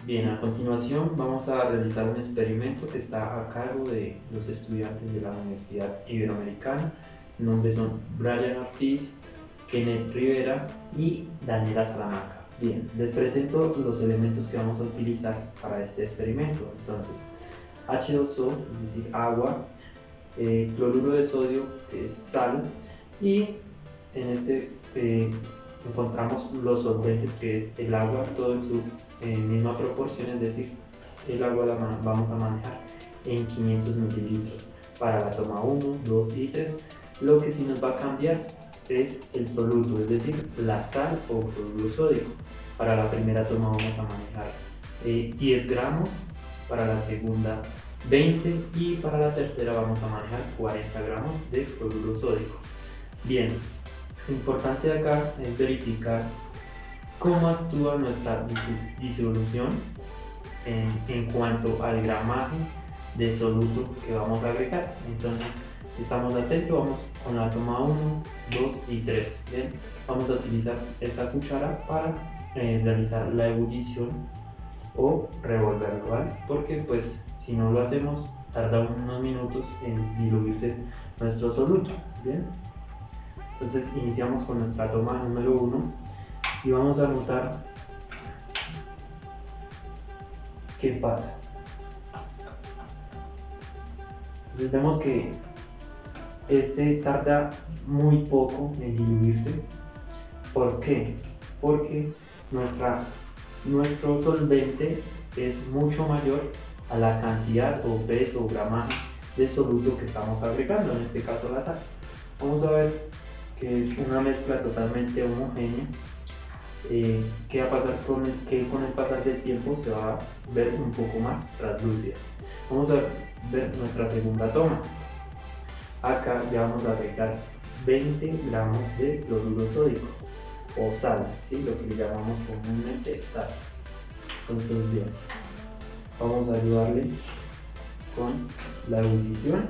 Bien, a continuación vamos a realizar un experimento que está a cargo de los estudiantes de la Universidad Iberoamericana. Sus nombres son Brian Ortiz, Kenneth Rivera y Daniela Salamanca. Bien, les presento los elementos que vamos a utilizar para este experimento. Entonces, H2O, es decir, agua, cloruro de sodio, que es sal, y en este encontramos los solventes, que es el agua, todo en su misma proporción, es decir, el agua la vamos a manejar en 500 mililitros para la toma 1, 2 y 3. Lo que sí nos va a cambiar es el soluto, es decir, la sal o cloruro sódico. Para la primera toma vamos a manejar 10 gramos, para la segunda 20 y para la tercera vamos a manejar 40 gramos de cloruro sódico. Bien, lo importante de acá es verificar cómo actúa nuestra disolución en cuanto al gramaje de soluto que vamos a agregar. Entonces, estamos atentos, vamos con la toma 1, 2 y 3. Bien, vamos a utilizar esta cuchara para realizar la ebullición o revolverlo, ¿vale? Porque pues si no lo hacemos tarda unos minutos en diluirse nuestro soluto. Bien, entonces iniciamos con nuestra toma número 1 y vamos a notar qué pasa. Entonces vemos que este tarda muy poco en diluirse. ¿Por qué? Porque nuestro solvente es mucho mayor a la cantidad o peso o gramaje de soluto que estamos agregando, en este caso la sal. Vamos a ver que es una mezcla totalmente homogénea. ¿Qué va a pasar con el pasar del tiempo? Se va a ver un poco más translúcida. Vamos a ver nuestra segunda toma. Acá ya vamos a agregar 20 gramos de cloruro sódico o sal, ¿sí? Lo que le llamamos comúnmente sal. Entonces, bien, vamos a ayudarle con la ebullición.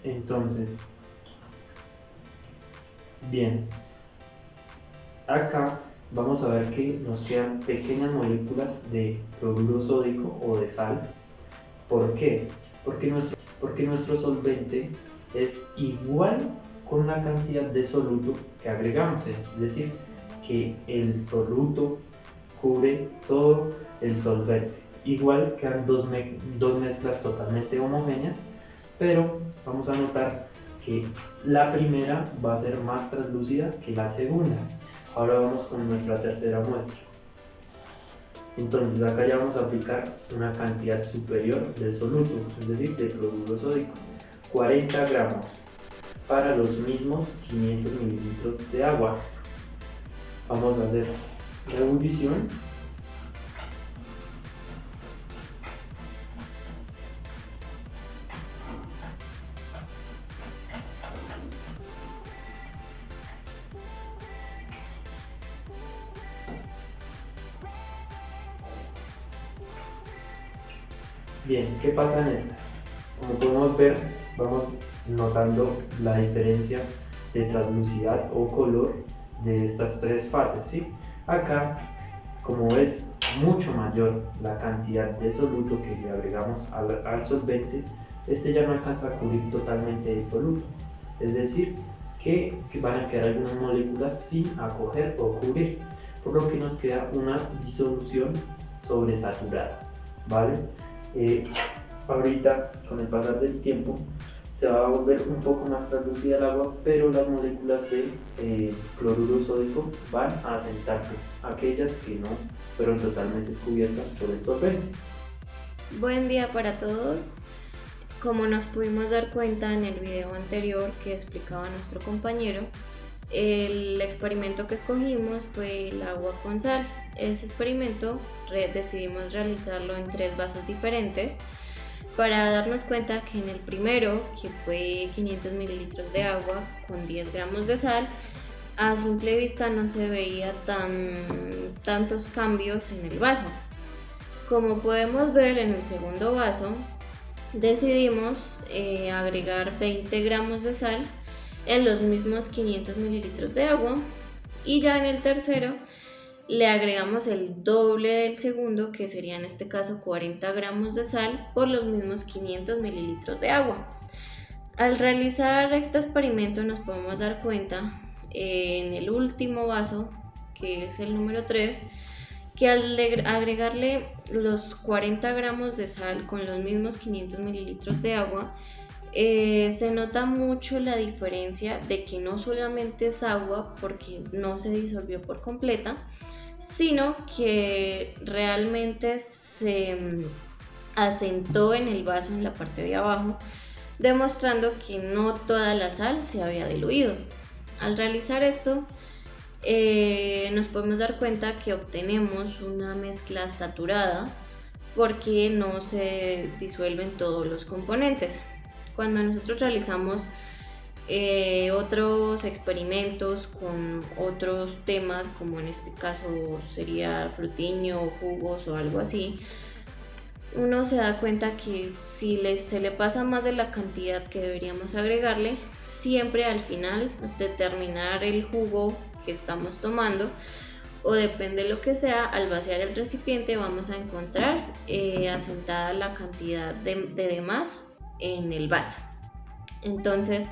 Entonces, bien, acá vamos a ver que nos quedan pequeñas moléculas de cloruro sódico o de sal. ¿Por qué? Porque nuestro solvente es igual con la cantidad de soluto que agregamos, es decir, que el soluto cubre todo el solvente. Igual quedan dos mezclas totalmente homogéneas, pero vamos a notar que la primera va a ser más translúcida que la segunda. Ahora vamos con nuestra tercera muestra. Entonces acá ya vamos a aplicar una cantidad superior de soluto, es decir, de cloruro sódico, 40 gramos para los mismos 500 mililitros de agua. Vamos a hacer la ebullición. Bien, ¿qué pasa en esta? Como podemos ver, vamos notando la diferencia de translucidad o color de estas tres fases, ¿sí? Acá, como es mucho mayor la cantidad de soluto que le agregamos al solvente, este ya no alcanza a cubrir totalmente el soluto, es decir, que van a quedar algunas moléculas sin acoger o cubrir, por lo que nos queda una disolución sobresaturada, ¿vale? Ahorita, con el pasar del tiempo, se va a volver un poco más translúcida el agua, pero las moléculas de cloruro sódico van a asentarse, aquellas que no fueron totalmente descubiertas por el solvente. Buen día para todos. Como nos pudimos dar cuenta en el video anterior que explicaba nuestro compañero, el experimento que escogimos fue el agua con sal. Ese experimento decidimos realizarlo en 3 vasos diferentes para darnos cuenta que en el primero, que fue 500 mililitros de agua con 10 gramos de sal, a simple vista no se veía tantos cambios en el vaso. Como podemos ver en el segundo vaso, decidimos agregar 20 gramos de sal en los mismos 500 mililitros de agua, y ya en el tercero le agregamos el doble del segundo, que sería en este caso 40 gramos de sal por los mismos 500 mililitros de agua. Al realizar este experimento nos podemos dar cuenta en el último vaso, que es el número 3, que al agregarle los 40 gramos de sal con los mismos 500 mililitros de agua, se nota mucho la diferencia de que no solamente es agua porque no se disolvió por completa, sino que realmente se asentó en el vaso en la parte de abajo, demostrando que no toda la sal se había diluido. Al realizar esto, nos podemos dar cuenta que obtenemos una mezcla saturada porque no se disuelven todos los componentes. Cuando nosotros realizamos otros experimentos con otros temas, como en este caso sería frutiño o jugos o algo así, uno se da cuenta que si se le pasa más de la cantidad que deberíamos agregarle, siempre al final de terminar el jugo que estamos tomando, o depende de lo que sea, al vaciar el recipiente vamos a encontrar asentada la cantidad de demás en el vaso. Entonces,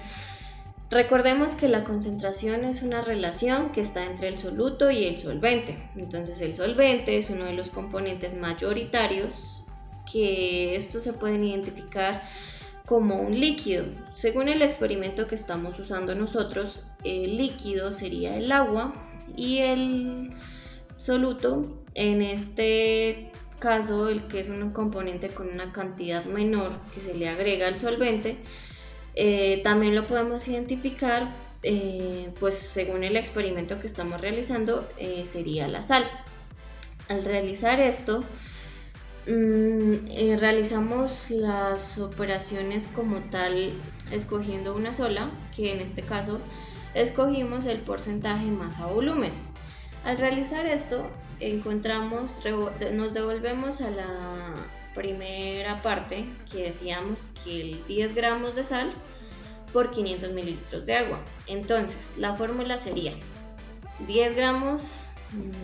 recordemos que la concentración es una relación que está entre el soluto y el solvente. Entonces, el solvente es uno de los componentes mayoritarios, que estos se pueden identificar como un líquido. Según el experimento que estamos usando nosotros, el líquido sería el agua y el soluto, en este caso el que es un componente con una cantidad menor que se le agrega al solvente, también lo podemos identificar, pues según el experimento que estamos realizando, sería la sal. Al realizar esto, realizamos las operaciones como tal escogiendo una sola, que en este caso escogimos el porcentaje masa volumen. Al realizar esto nos devolvemos a la primera parte, que decíamos que el 10 gramos de sal por 500 mililitros de agua. Entonces la fórmula sería 10 gramos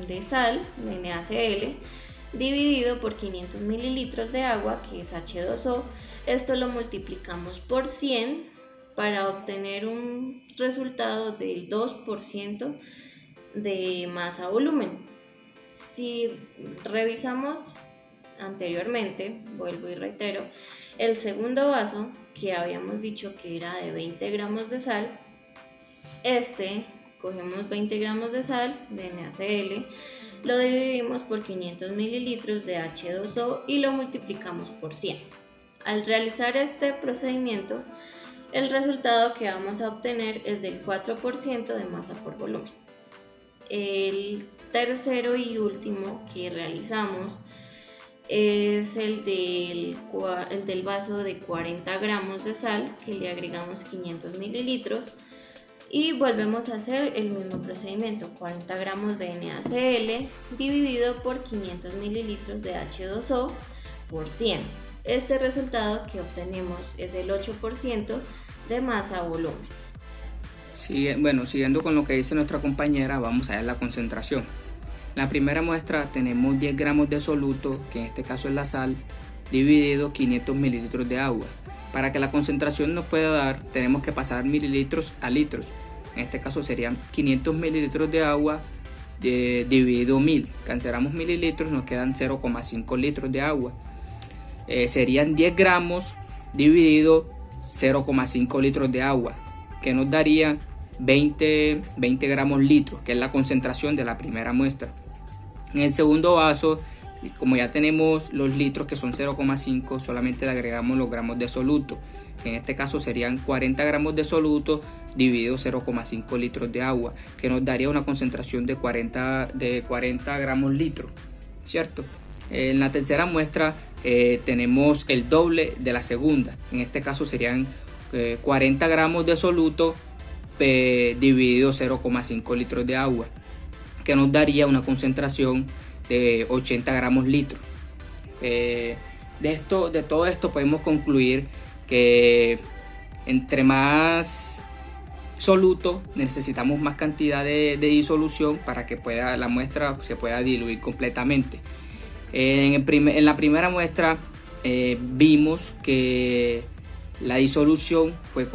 de sal de NaCl dividido por 500 mililitros de agua, que es H2O. Esto lo multiplicamos por 100 para obtener un resultado del 2% de masa volumen. Si revisamos anteriormente, vuelvo y reitero, el segundo vaso, que habíamos dicho que era de 20 gramos de sal, cogemos 20 gramos de sal de NaCl, lo dividimos por 500 mililitros de H2O y lo multiplicamos por 100. Al realizar este procedimiento, el resultado que vamos a obtener es del 4% de masa por volumen. El tercero y último que realizamos es el del vaso de 40 gramos de sal, que le agregamos 500 mililitros y volvemos a hacer el mismo procedimiento, 40 gramos de NaCl dividido por 500 mililitros de H2O por 100. Este resultado que obtenemos es el 8% de masa volumen. Siguiendo con lo que dice nuestra compañera, vamos a ver la concentración. En la primera muestra tenemos 10 gramos de soluto, que en este caso es la sal, dividido 500 mililitros de agua. Para que la concentración nos pueda dar, tenemos que pasar mililitros a litros. En este caso serían 500 mililitros de agua dividido 1000. Cancelamos mililitros, nos quedan 0,5 litros de agua. Serían 10 gramos dividido 0,5 litros de agua, que nos daría 20 gramos litros, que es la concentración de la primera muestra. En el segundo vaso, como ya tenemos los litros, que son 0,5, solamente le agregamos los gramos de soluto. En este caso serían 40 gramos de soluto dividido 0,5 litros de agua, que nos daría una concentración de 40 gramos litros, ¿cierto? En la tercera muestra tenemos el doble de la segunda. En este caso serían 40 gramos de soluto dividido 0,5 litros de agua, que nos daría una concentración de 80 gramos litros. De todo esto podemos concluir que entre más soluto necesitamos más cantidad de disolución para que la muestra se pueda diluir completamente. En la primera muestra vimos que la disolución fue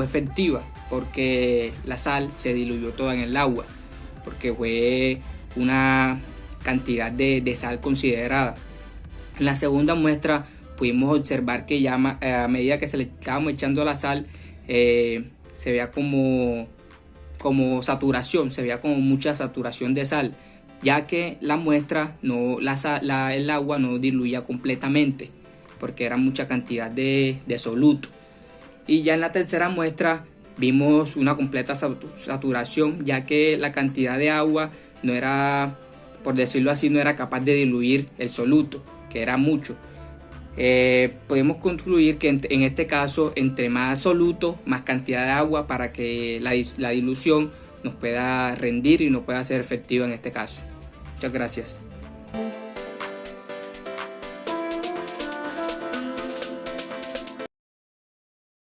efectiva porque la sal se diluyó toda en el agua, porque fue una cantidad de sal considerada. En la segunda muestra pudimos observar que ya a medida que se le estábamos echando la sal, se veía como saturación, se veía como mucha saturación de sal, ya que la muestra, el agua no diluía completamente, porque era mucha cantidad de soluto. Y ya en la tercera muestra vimos una completa saturación, ya que la cantidad de agua no era, por decirlo así, no era capaz de diluir el soluto, que era mucho. Podemos concluir que en este caso, entre más soluto, más cantidad de agua para que la dilución nos pueda rendir y nos pueda ser efectiva en este caso. Muchas gracias.